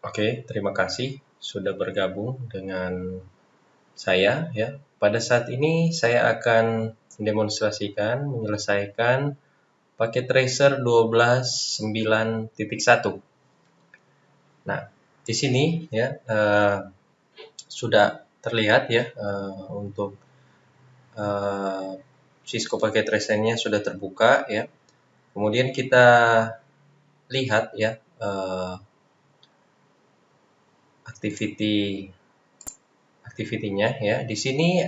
Oke, terima kasih sudah bergabung dengan saya ya. Pada saat ini saya akan mendemonstrasikan menyelesaikan paket tracer 12.9.1. Nah, di sini ya sudah terlihat ya untuk Cisco paket tracernya sudah terbuka ya. Kemudian kita lihat ya aktivitinya ya. Di sini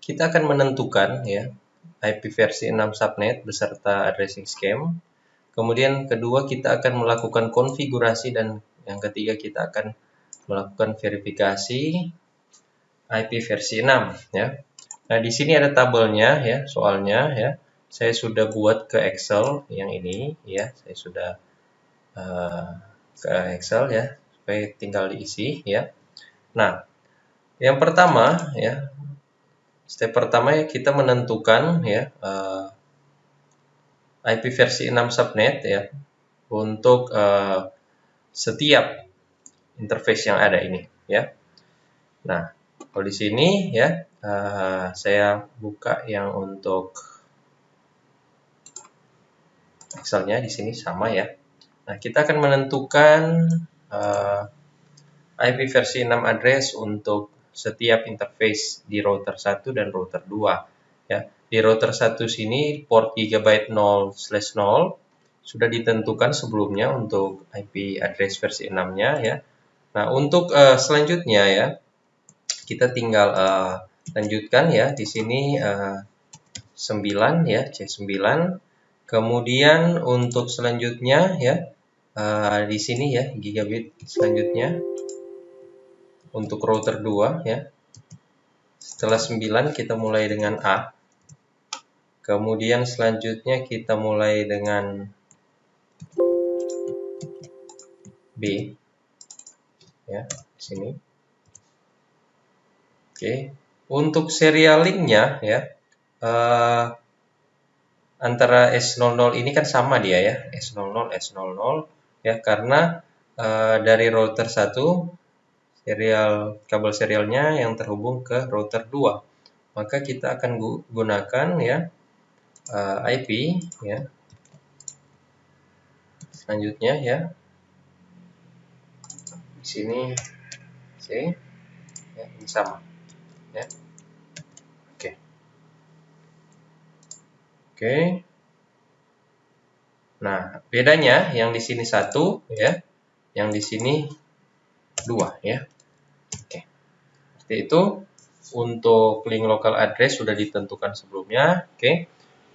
kita akan menentukan ya IP versi 6 subnet beserta addressing scheme. Kemudian kedua kita akan melakukan konfigurasi dan yang ketiga kita akan melakukan verifikasi IP versi 6 ya. Nah, di sini ada tabelnya ya, soalnya ya. Saya sudah buat ke Excel yang ini ya. Saya sudah ke Excel ya, supaya tinggal diisi ya. Nah, yang pertama ya, step pertama ya kita menentukan ya IP versi 6 subnet ya untuk setiap interface yang ada ini ya. Nah, kalau di sini ya saya buka yang untuk Excelnya di sini sama ya. Nah, kita akan menentukan IP versi 6 address untuk setiap interface di router 1 dan router 2 ya. Di router 1 sini port gigabyte 0/0 sudah ditentukan sebelumnya untuk IP address versi 6-nya ya. Nah, untuk selanjutnya ya kita tinggal lanjutkan ya. Di sini 9 ya, C9. Kemudian untuk selanjutnya ya di sini ya gigabit selanjutnya untuk router 2 ya. Setelah 9 kita mulai dengan A. Kemudian selanjutnya kita mulai dengan B. Ya, di sini. Oke. Untuk serial linknya ya antara S00 ini kan sama dia ya, S00 S00 ya, karena dari router 1 kabel serialnya yang terhubung ke router 2. Maka kita akan gunakan ya IP ya. Selanjutnya ya. Di sini C ya, ini sama ya. Oke. Oke. Nah, bedanya yang di sini 1 ya, yang di sini 2 ya. Oke. Seperti itu. Untuk link local address sudah ditentukan sebelumnya. Oke.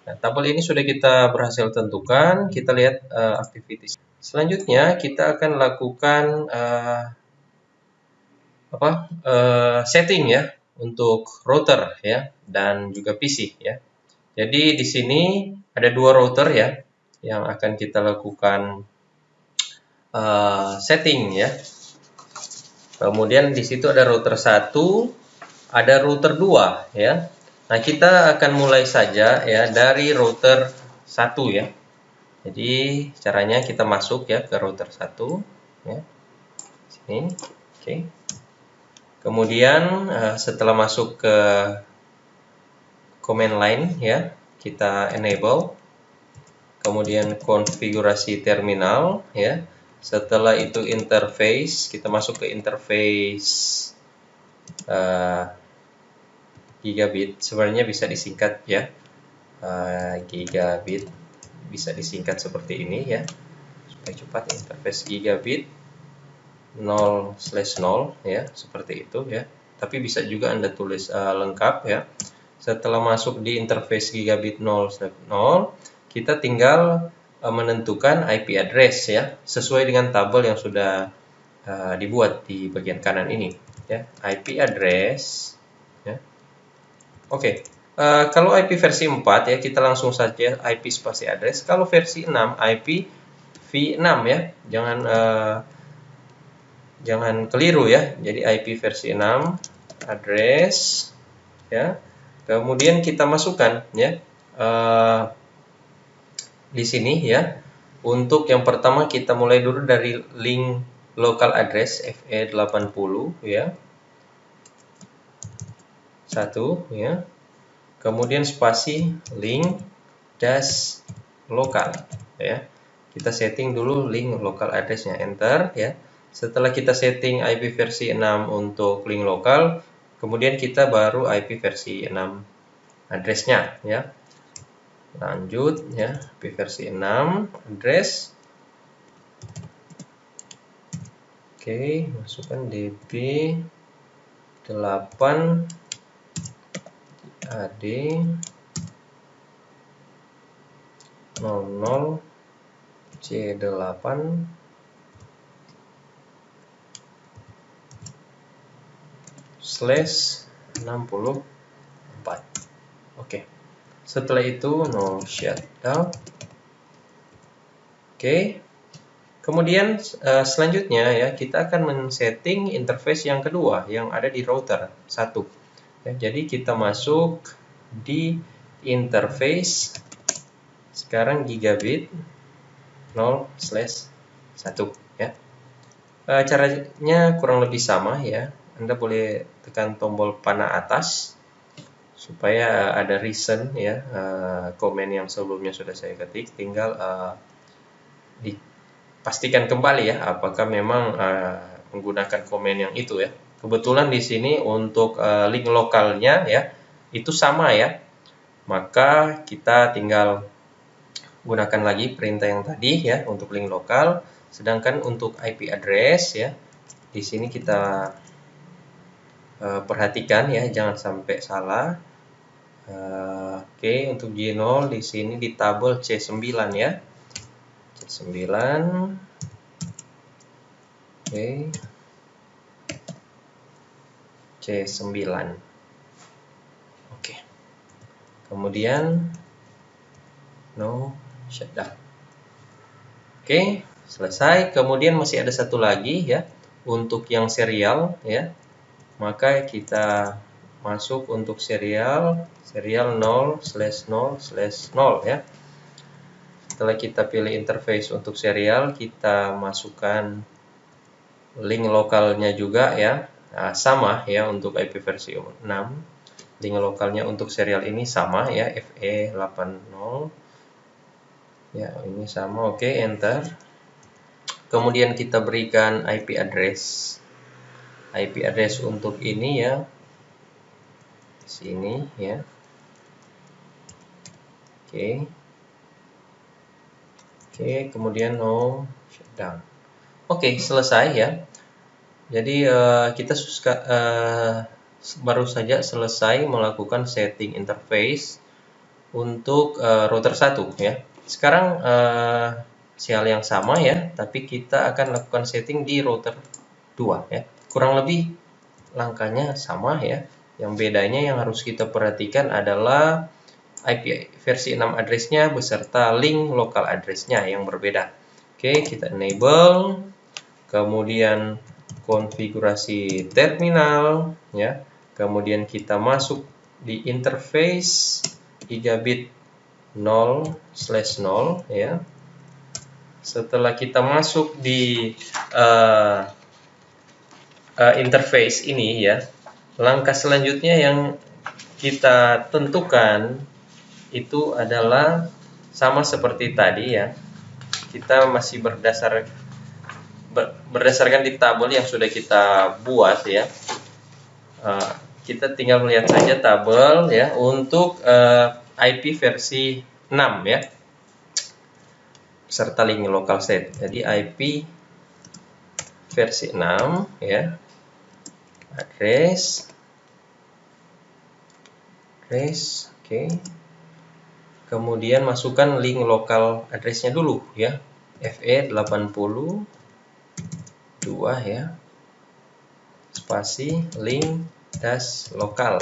Nah, tabel ini sudah kita berhasil tentukan. Kita lihat activities. Selanjutnya kita akan lakukan setting ya untuk router ya dan juga PC ya. Jadi di sini ada dua router ya yang akan kita lakukan setting ya. Kemudian di situ ada router 1, ada router 2 ya. Nah, kita akan mulai saja ya dari router 1 ya. Jadi caranya kita masuk ya ke router 1 ya. Sini. Oke. Kemudian setelah masuk ke command line ya, kita enable. Kemudian konfigurasi terminal ya. Setelah itu interface, kita masuk ke interface gigabit. Sebenarnya bisa disingkat ya, gigabit bisa disingkat seperti ini ya supaya cepat. Interface gigabit 0/0 ya, seperti itu ya. Tapi bisa juga Anda tulis lengkap ya. Setelah masuk di interface gigabit 0/0, kita tinggal menentukan IP address ya, sesuai dengan tabel yang sudah dibuat di bagian kanan ini ya. IP address ya. Oke. Kalau IP versi 4 ya, kita langsung saja IP spasi address. Kalau versi 6 IP v6 ya. Jangan keliru ya. Jadi IP versi 6 address ya. Kemudian kita masukkan ya di sini ya. Untuk yang pertama kita mulai dulu dari link local address FE80 ya. 1 ya. Kemudian spasi link dash lokal ya. Kita setting dulu link local addressnya, enter ya. Setelah kita setting IP versi 6 untuk link lokal, kemudian kita baru IP versi 6 addressnya ya. Lanjut ya, IP versi 6 address. Oke, masukkan db 8 ad 00 C8 /64. Oke. Setelah itu no shutdown. Oke. Kemudian selanjutnya ya, kita akan men-setting interface yang kedua yang ada di router 1. Ya, jadi kita masuk di interface sekarang gigabit 0/1 ya. Caranya kurang lebih sama ya. Anda boleh tekan tombol panah atas supaya ada reason ya, komen yang sebelumnya sudah saya ketik, tinggal dipastikan kembali ya apakah memang menggunakan komen yang itu ya. Kebetulan di sini untuk link lokalnya ya itu sama ya, maka kita tinggal gunakan lagi perintah yang tadi ya untuk link lokal. Sedangkan untuk IP address ya, di sini kita perhatikan ya, jangan sampai salah. Oke, untuk G0 di sini di tabel C9 ya. C9. Oke. C9. Oke. Kemudian no shutdown. Oke, selesai. Kemudian masih ada satu lagi ya, untuk yang serial ya. Maka kita masuk untuk serial 0/0/0 ya. Setelah kita pilih interface untuk serial, kita masukkan link lokalnya juga ya. Nah, sama ya untuk IP versi 6. Link lokalnya untuk serial ini sama ya, FE80. Ya, ini sama. Oke, enter. Kemudian kita berikan IP address. IP address untuk ini ya. Sini ya. Oke. Oke, kemudian no shutdown. Oke, selesai ya. Jadi kita baru saja selesai melakukan setting interface untuk router 1 ya. Sekarang hal yang sama ya, tapi kita akan lakukan setting di router 2 ya. Kurang lebih langkahnya sama ya. Yang bedanya yang harus kita perhatikan adalah IP versi 6 address-nya beserta link local address-nya yang berbeda. Oke, kita enable. Kemudian konfigurasi terminal ya. Kemudian kita masuk di interface gigabit 0/0 ya. Setelah kita masuk di interface ini ya, langkah selanjutnya yang kita tentukan itu adalah sama seperti tadi ya. Kita masih berdasarkan di tabel yang sudah kita buat ya. Kita tinggal melihat saja tabel ya untuk IP versi 6 ya, serta link local set. Jadi IP versi 6 ya, address, oke. Kemudian masukkan link lokal address-nya dulu ya, FE80 2 ya, spasi link dash lokal.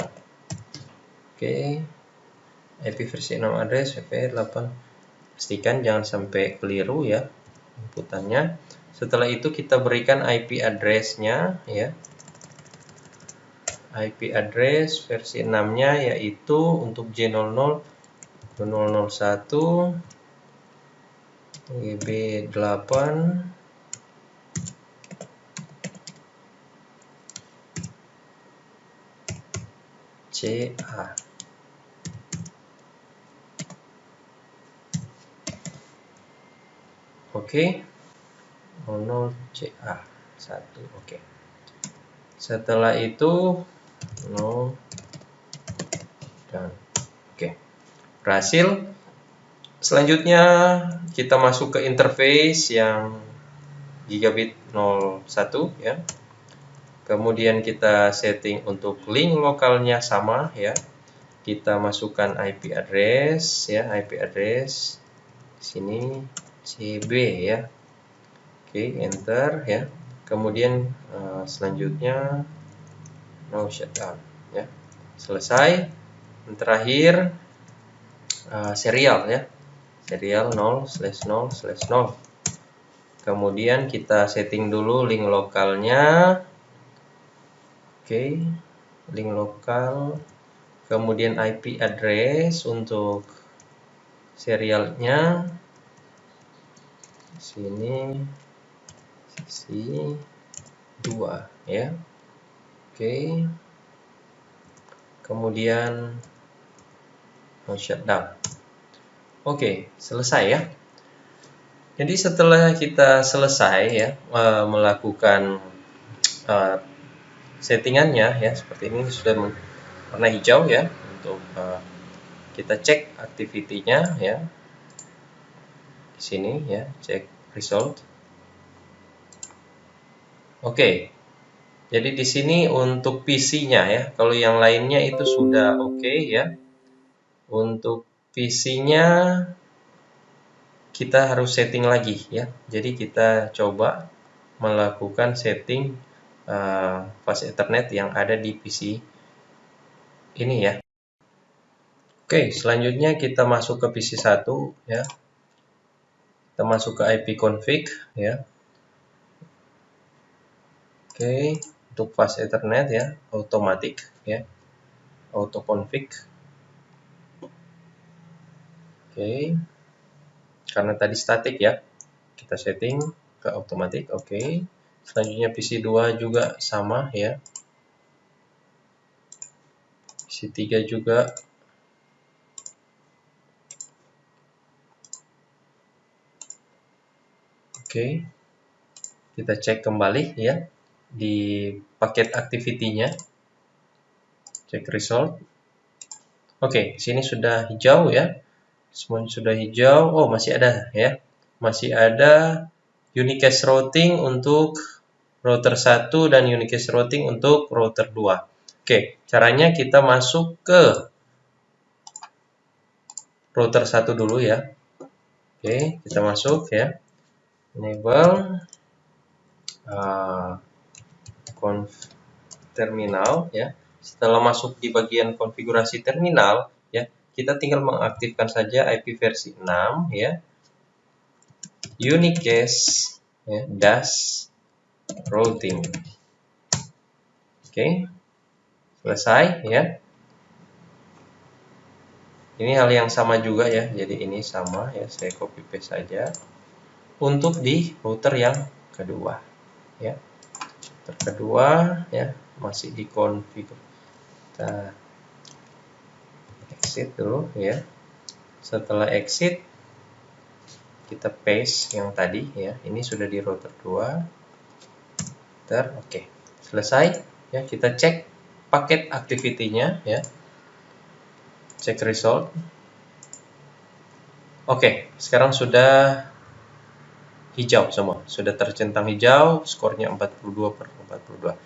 Oke, IP versi 6 address FE8. Pastikan jangan sampai keliru ya inputannya. Setelah itu kita berikan IP address-nya ya. IP address versi 6-nya yaitu untuk J00 001 EB8 CA. Oke. 00 CA 1. Oke. Setelah itu 0 dan oke. Berhasil. Selanjutnya kita masuk ke interface yang gigabit 01 ya. Kemudian kita setting untuk link lokalnya sama ya. Kita masukkan IP address ya, IP address di sini CB ya. Oke, enter ya. Kemudian selanjutnya no shutdown ya. Selesai. Dan terakhir serial ya. Serial 0/0/0. Kemudian kita setting dulu link lokalnya. Oke, link lokal. Kemudian IP address untuk serialnya sini sisi 2 ya. Oke. Kemudian shutdown. Oke, selesai ya. Jadi setelah kita selesai ya melakukan settingannya ya, seperti ini sudah warna hijau ya untuk kita cek activity-nya ya. Di sini ya, cek result. Oke. Jadi di sini untuk PC-nya ya, kalau yang lainnya itu sudah oke ya. Untuk PC-nya kita harus setting lagi ya. Jadi kita coba melakukan setting fast Ethernet yang ada di PC ini ya. Oke, selanjutnya kita masuk ke PC 1 ya. Kita masuk ke IP config ya. Oke, untuk fast Ethernet ya, automatic ya. Auto config. Oke. Karena tadi static ya. Kita setting ke automatic. Oke. Selanjutnya PC 2 juga sama ya. PC 3 juga. Oke. Kita cek kembali ya di paket activity-nya. Cek result. Oke, sini sudah hijau ya. Semuanya sudah hijau. Oh, masih ada ya. Masih ada unicast routing untuk router 1 dan unicast routing untuk router 2. Oke, caranya kita masuk ke router 1 dulu ya. Oke, kita masuk ya. Enable terminal ya. Setelah masuk di bagian konfigurasi terminal ya, kita tinggal mengaktifkan saja IP versi 6 ya. Unicast ya, dash routing. Oke. Selesai ya. Ini hal yang sama juga ya. Jadi ini sama ya, saya copy paste saja. Untuk di router yang kedua ya. Router kedua ya, masih di configure. Kita exit dulu ya. Setelah exit kita paste yang tadi ya. Ini sudah di router 2. Oke. Selesai ya, kita cek paket activity-nya ya. Cek result. Oke, sekarang sudah hijau semua. Sudah tercentang hijau, skornya 42/42.